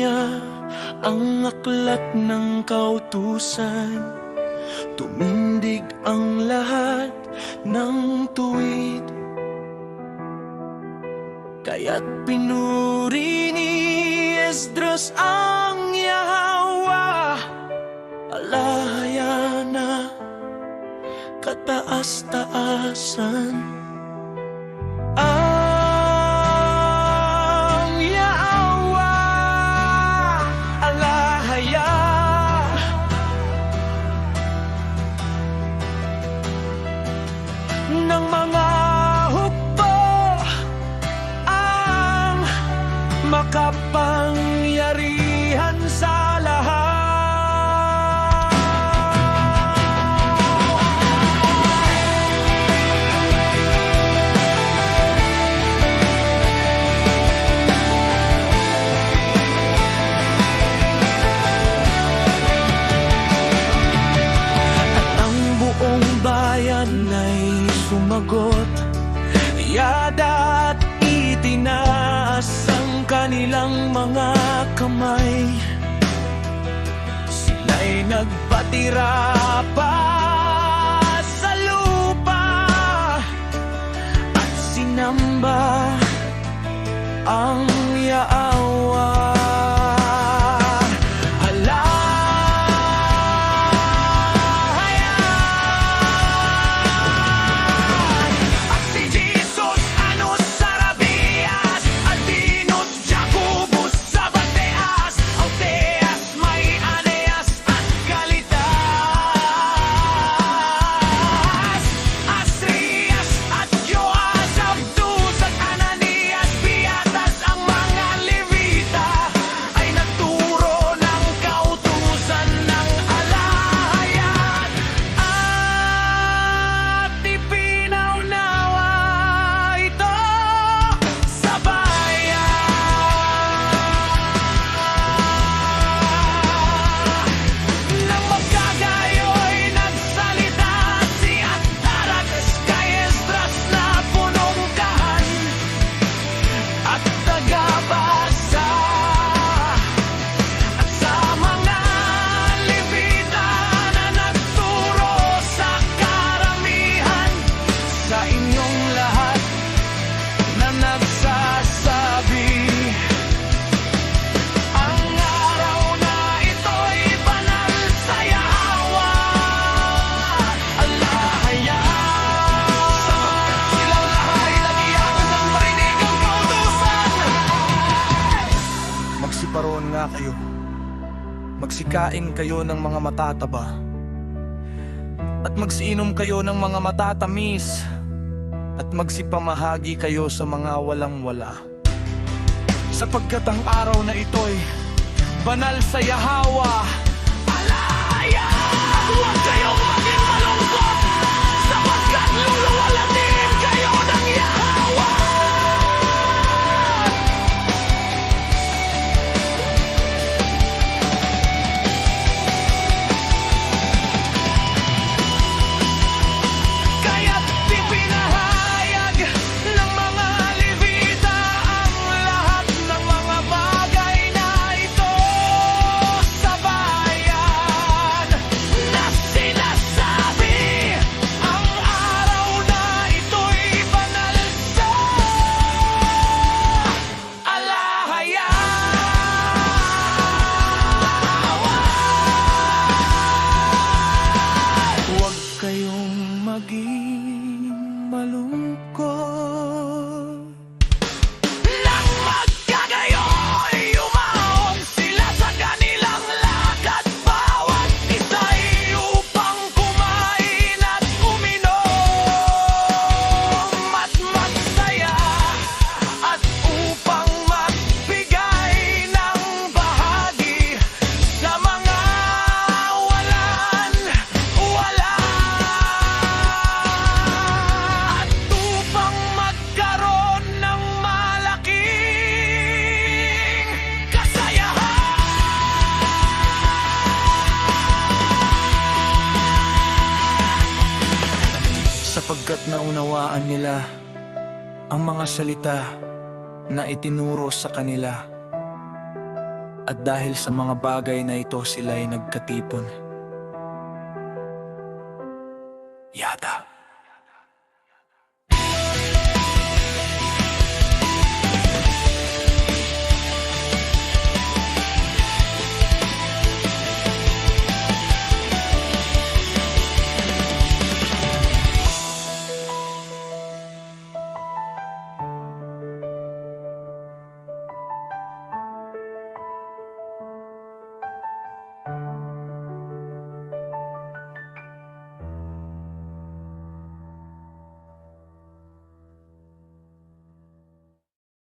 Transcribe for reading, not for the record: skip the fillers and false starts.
niya ang aklat ng kautusan. Tumindig ang lahat ng tuwid, kaya't pinuri ni Esdras ang Yahweh. Alahaya na kataas-taasan ang Yahweh. Alahaya ng mga hukbo ang makapangyarihan sa lahat. Ay sumagot, yada at itinaas ang kanilang mga kamay. Sila'y nagpatira pa sa lupa at sinamba ang Yahweh. Magsiparoon nga kayo, magsikain kayo ng mga matataba, at magsiinom kayo ng mga matatamis, at magsipamahagi kayo sa mga walang-wala. Sapagkat ang araw na ito'y banal sa Yahweh. Alahaya! At huwag kayong maging malungkot, sapagkat luluwalatin kayo ng Yahweh. sapagkat naunawaan nila ang mga salita na itinuro sa kanila. At dahil sa mga bagay na ito sila'y nagkatipon. Yata.